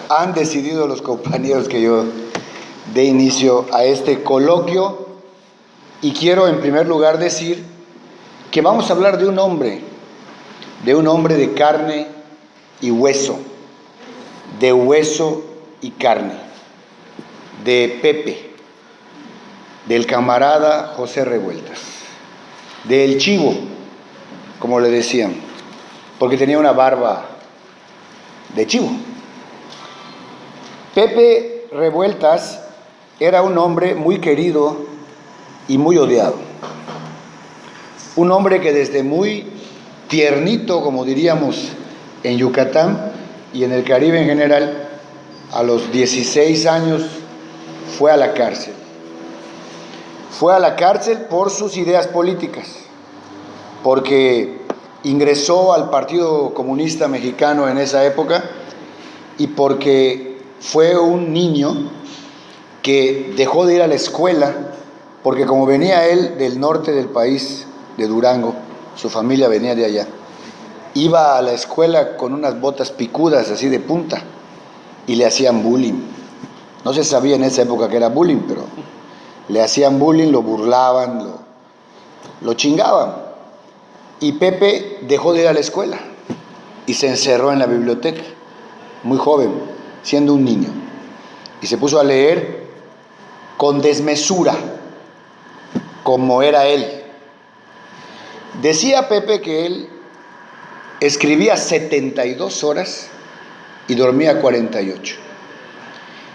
Han decidido los compañeros que yo dé inicio a este coloquio y quiero en primer lugar decir que vamos a hablar de un hombre de carne y hueso, de hueso y carne, de Pepe, del camarada José Revueltas, del Chivo, como le decían, porque tenía una barba de chivo. Pepe Revueltas era un hombre muy querido y muy odiado. Un hombre que desde muy tiernito, como diríamos en Yucatán y en el Caribe en general, a los 16 años fue a la cárcel. Fue a la cárcel por sus ideas políticas, porque ingresó al Partido Comunista Mexicano en esa época y porque fue un niño que dejó de ir a la escuela, porque como venía él del norte del país, de Durango, su familia venía de allá, iba a la escuela con unas botas picudas así de punta y le hacían bullying. No se sabía en esa época que era bullying, pero le hacían bullying, lo burlaban, lo chingaban. Y Pepe dejó de ir a la escuela y se encerró en la biblioteca, muy joven, siendo un niño, y se puso a leer con desmesura, como era él. Decía Pepe que él escribía 72 horas y dormía 48.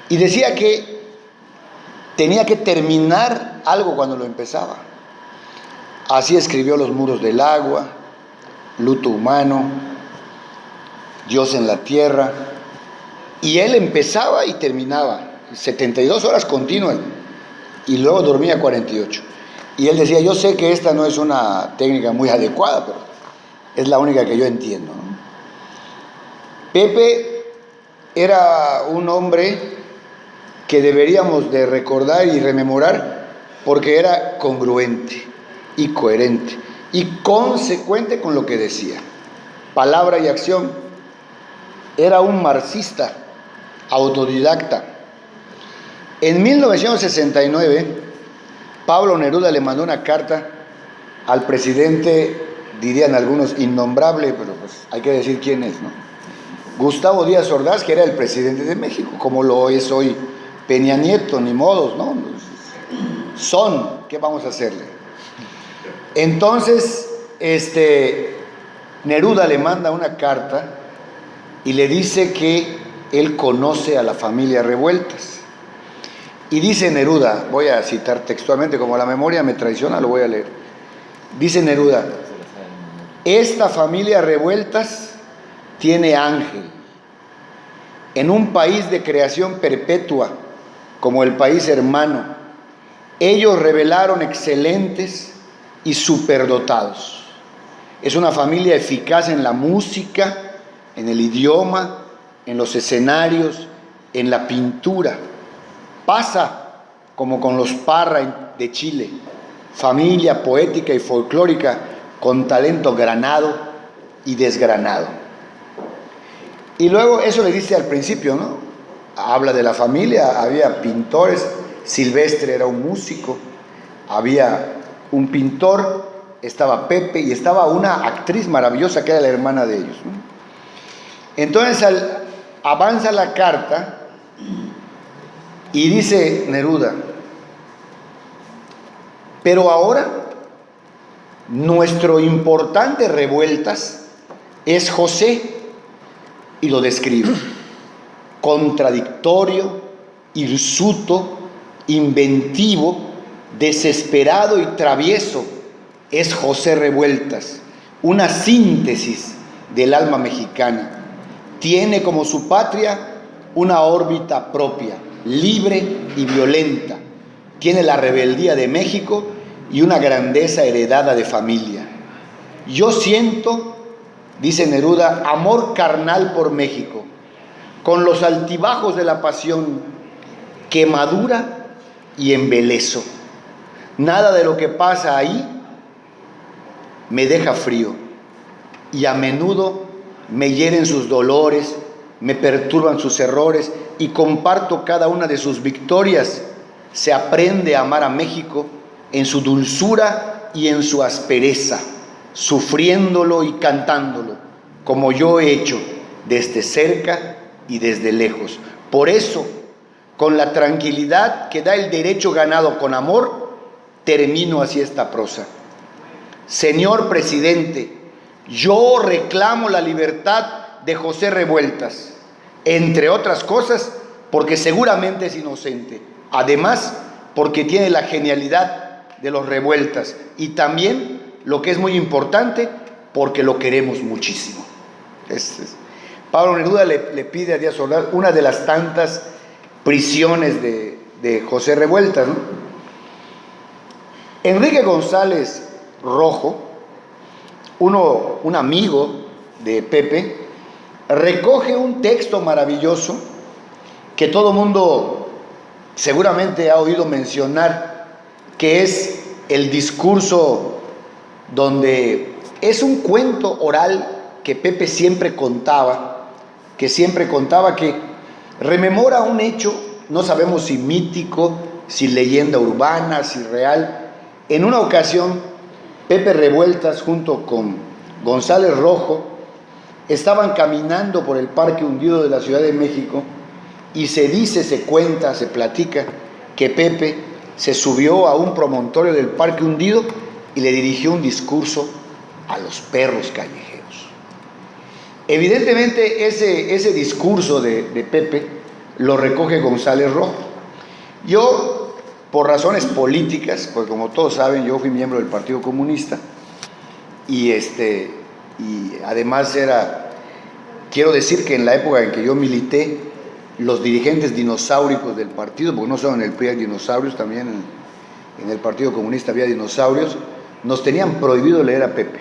Y decía que tenía que terminar algo cuando lo empezaba. Así escribió Los muros del agua, Luto humano, Dios en la tierra. Y él empezaba y terminaba, 72 horas continuas, y luego dormía 48. Y él decía, yo sé que esta no es una técnica muy adecuada, pero es la única que yo entiendo, ¿no? Pepe era un hombre que deberíamos de recordar y rememorar porque era congruente y coherente y consecuente con lo que decía, palabra y acción. Era un marxista, autodidacta. En 1969, Pablo Neruda le mandó una carta al presidente, dirían algunos, innombrable, pero pues hay que decir quién es, ¿no? Gustavo Díaz Ordaz, que era el presidente de México, como lo es hoy Peña Nieto, ni modos, ¿no? ¿Qué vamos a hacerle? Entonces, Neruda le manda una carta y le dice que él conoce a la familia Revueltas. Y dice Neruda, voy a citar textualmente, como la memoria me traiciona, lo voy a leer. Dice Neruda, esta familia Revueltas tiene ángel. En un país de creación perpetua, como el país hermano, ellos revelaron excelentes y superdotados. Es una familia eficaz en la música, en el idioma, en los escenarios, en la pintura. Pasa como con los Parra de Chile, familia poética y folclórica con talento granado y desgranado. Y luego eso le dice al principio, ¿no? Habla de la familia, había pintores, Silvestre era un músico, había un pintor, estaba Pepe y estaba una actriz maravillosa que era la hermana de ellos, ¿no? Entonces avanza la carta y dice Neruda, pero ahora nuestro importante Revueltas es José, y lo describe, contradictorio, hirsuto, inventivo, desesperado y travieso, es José Revueltas, una síntesis del alma mexicana. Tiene como su patria una órbita propia, libre y violenta. Tiene la rebeldía de México y una grandeza heredada de familia. Yo siento, dice Neruda, amor carnal por México, con los altibajos de la pasión, quemadura y embelezo. Nada de lo que pasa ahí me deja frío y a menudo me hieren sus dolores me perturban sus errores y comparto cada una de sus victorias. Se aprende a amar a México en su dulzura y en su aspereza, sufriéndolo y cantándolo, como yo he hecho desde cerca y desde lejos. Por eso, con la tranquilidad que da el derecho ganado con amor, termino así esta prosa. Señor presidente, yo reclamo la libertad de José Revueltas, entre otras cosas, porque seguramente es inocente. Además, porque tiene la genialidad de los Revueltas y también, lo que es muy importante, porque lo queremos muchísimo. Pablo Neruda le pide a Díaz Ordaz una de las tantas prisiones de José Revueltas, ¿no? Enrique González Rojo, un amigo de Pepe, recoge un texto maravilloso que todo mundo seguramente ha oído mencionar, que es el discurso donde es un cuento oral que Pepe siempre contaba, que rememora un hecho, no sabemos si mítico, si leyenda urbana, si real. En una ocasión, Pepe Revueltas junto con González Rojo estaban caminando por el Parque Hundido de la Ciudad de México y se dice, se cuenta, se platica que Pepe se subió a un promontorio del Parque Hundido y le dirigió un discurso a los perros callejeros. Evidentemente ese discurso de Pepe lo recoge González Rojo. Yo, por razones políticas, pues como todos saben, yo fui miembro del Partido Comunista y además quiero decir que en la época en que yo milité, los dirigentes dinosauricos del partido, porque no solo en el PRI hay dinosaurios, también en el Partido Comunista había dinosaurios, nos tenían prohibido leer a Pepe,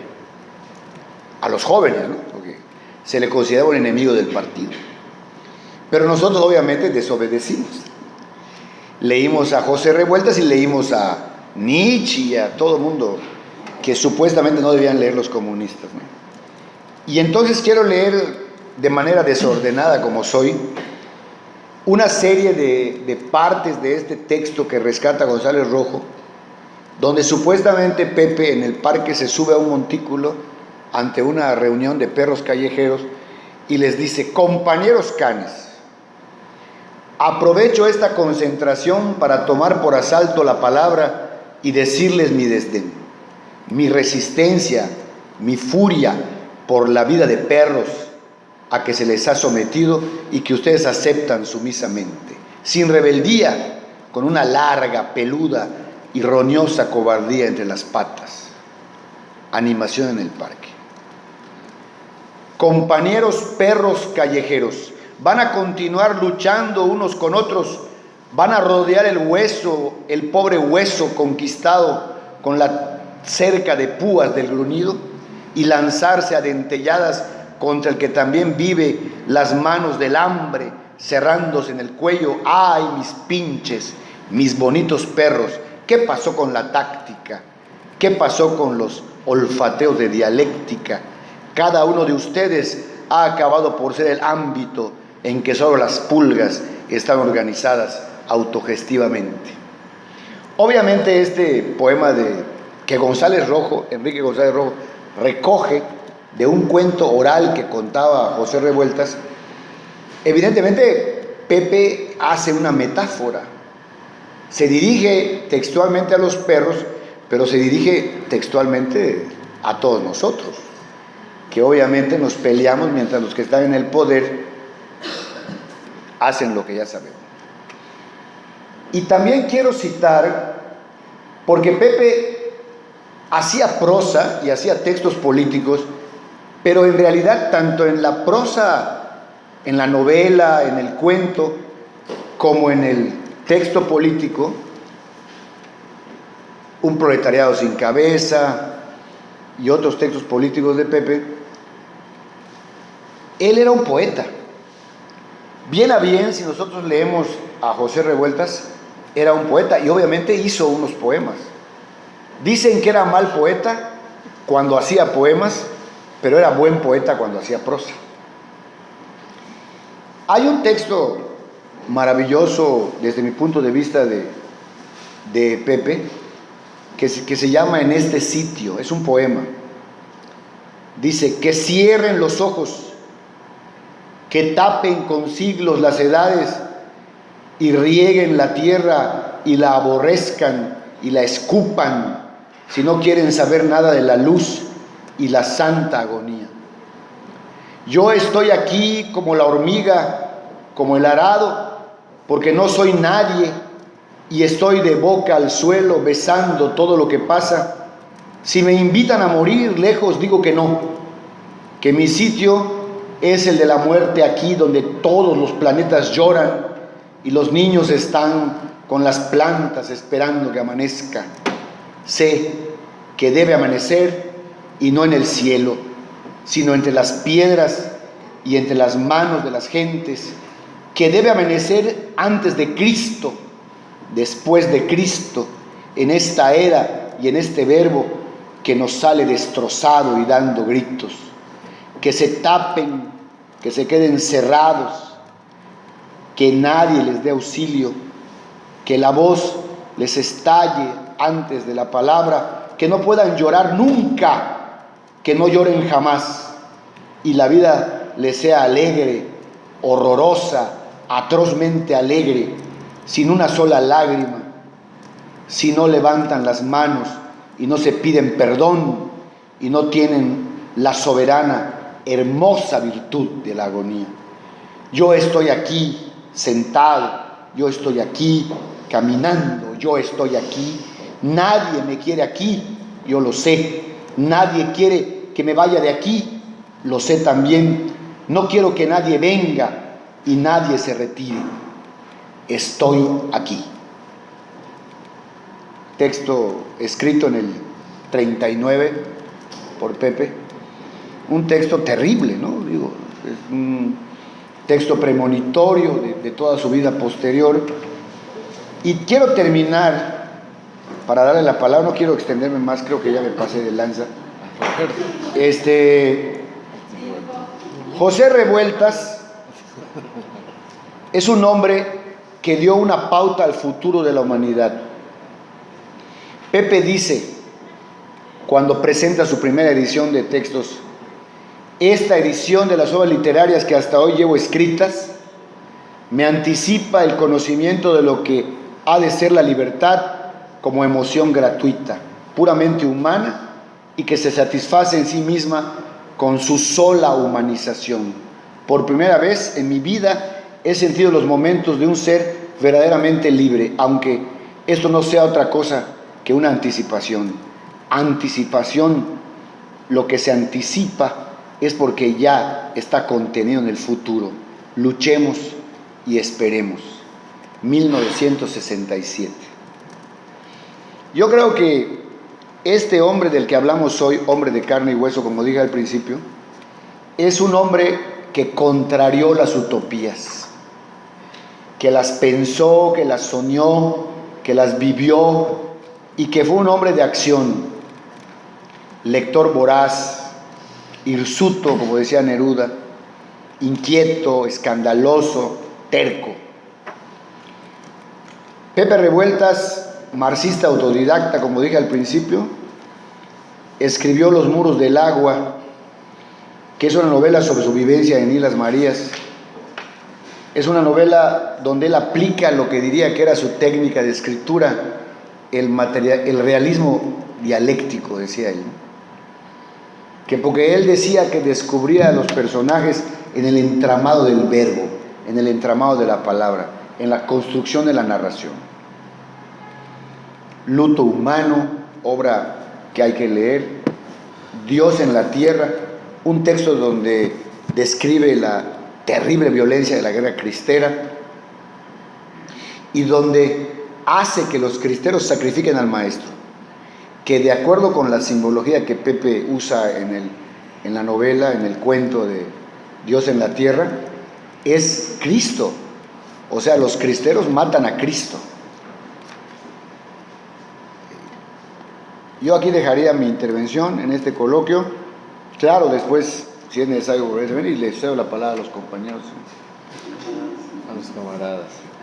a los jóvenes, ¿no? Porque se le consideraba un enemigo del partido. Pero nosotros obviamente desobedecimos. Leímos a José Revueltas y leímos a Nietzsche y a todo el mundo que supuestamente no debían leer los comunistas, ¿no? Y entonces quiero leer de manera desordenada como soy una serie de partes de este texto que rescata González Rojo, donde supuestamente Pepe en el parque se sube a un montículo ante una reunión de perros callejeros y les dice: compañeros canes, aprovecho esta concentración para tomar por asalto la palabra y decirles mi desdén, mi resistencia, mi furia por la vida de perros a que se les ha sometido y que ustedes aceptan sumisamente, sin rebeldía, con una larga, peluda y roñosa cobardía entre las patas. Animación en el parque. Compañeros perros callejeros, van a continuar luchando unos con otros, van a rodear el hueso, el pobre hueso conquistado con la cerca de púas del gruñido y lanzarse a dentelladas contra el que también vive las manos del hambre cerrándose en el cuello. ¡Ay, mis pinches, mis bonitos perros! ¿Qué pasó con la táctica? ¿Qué pasó con los olfateos de dialéctica? Cada uno de ustedes ha acabado por ser el ámbito en que solo las pulgas están organizadas autogestivamente. Obviamente este poema que Enrique González Rojo, recoge de un cuento oral que contaba José Revueltas, evidentemente Pepe hace una metáfora. Se dirige textualmente a los perros, pero se dirige textualmente a todos nosotros, que obviamente nos peleamos mientras los que están en el poder hacen lo que ya sabemos. Y también quiero citar, porque Pepe hacía prosa y hacía textos políticos, pero en realidad tanto en la prosa, en la novela, en el cuento, como en el texto político, Un proletariado sin cabeza y otros textos políticos de Pepe, él era un poeta. Bien a bien, si nosotros leemos a José Revueltas, era un poeta y obviamente hizo unos poemas. Dicen que era mal poeta cuando hacía poemas, pero era buen poeta cuando hacía prosa. Hay un texto maravilloso desde mi punto de vista de Pepe, que se llama En este sitio, es un poema. Dice, que cierren los ojos, que tapen con siglos las edades y rieguen la tierra y la aborrezcan y la escupan si no quieren saber nada de la luz y la santa agonía. Yo estoy aquí como la hormiga, como el arado, porque no soy nadie y estoy de boca al suelo besando todo lo que pasa. Si me invitan a morir lejos, digo que no, que mi sitio es el de la muerte aquí donde todos los planetas lloran y los niños están con las plantas esperando que amanezca. Sé que debe amanecer y no en el cielo, sino entre las piedras y entre las manos de las gentes, que debe amanecer antes de Cristo, después de Cristo, en esta era y en este verbo que nos sale destrozado y dando gritos. Que se tapen, que se queden cerrados, que nadie les dé auxilio, que la voz les estalle antes de la palabra, que no puedan llorar nunca, que no lloren jamás, y la vida les sea alegre, horrorosa, atrozmente alegre, sin una sola lágrima, si no levantan las manos y no se piden perdón y no tienen la soberana, hermosa virtud de la agonía. Yo estoy aquí sentado, yo estoy aquí caminando, yo estoy aquí, nadie me quiere aquí, yo lo sé, nadie quiere que me vaya de aquí, lo sé también, no quiero que nadie venga y nadie se retire, estoy aquí. Texto escrito en el 39 por Pepe, un texto terrible, ¿no? Digo, es un texto premonitorio de toda su vida posterior. Y quiero terminar, para darle la palabra, no quiero extenderme más, creo que ya me pasé de lanza. José Revueltas es un hombre que dio una pauta al futuro de la humanidad. Pepe dice, cuando presenta su primera edición de textos, esta edición de las obras literarias que hasta hoy llevo escritas me anticipa el conocimiento de lo que ha de ser la libertad como emoción gratuita, puramente humana y que se satisface en sí misma con su sola humanización. Por primera vez en mi vida he sentido los momentos de un ser verdaderamente libre, aunque esto no sea otra cosa que una anticipación. Anticipación, lo que se anticipa es porque ya está contenido en el futuro. Luchemos y esperemos. 1967. Yo creo que este hombre del que hablamos hoy, hombre de carne y hueso, como dije al principio, es un hombre que contrarió las utopías, que las pensó, que las soñó, que las vivió y que fue un hombre de acción, lector voraz, hirsuto, como decía Neruda, inquieto, escandaloso, terco. Pepe Revueltas, marxista autodidacta, como dije al principio, escribió Los muros del agua, que es una novela sobre su vivencia en Islas Marías. Es una novela donde él aplica lo que diría que era su técnica de escritura, el realismo dialéctico, decía él. Que porque él decía que descubría a los personajes en el entramado del verbo, en el entramado de la palabra, en la construcción de la narración. Luto humano, obra que hay que leer. Dios en la tierra, un texto donde describe la terrible violencia de la guerra cristera y donde hace que los cristeros sacrifiquen al maestro, que de acuerdo con la simbología que Pepe usa en la novela, en el cuento de Dios en la tierra, es Cristo. O sea, los cristeros matan a Cristo. Yo aquí dejaría mi intervención en este coloquio. Claro, después, si es necesario volver a venir, les cedo la palabra a los compañeros. los camaradas.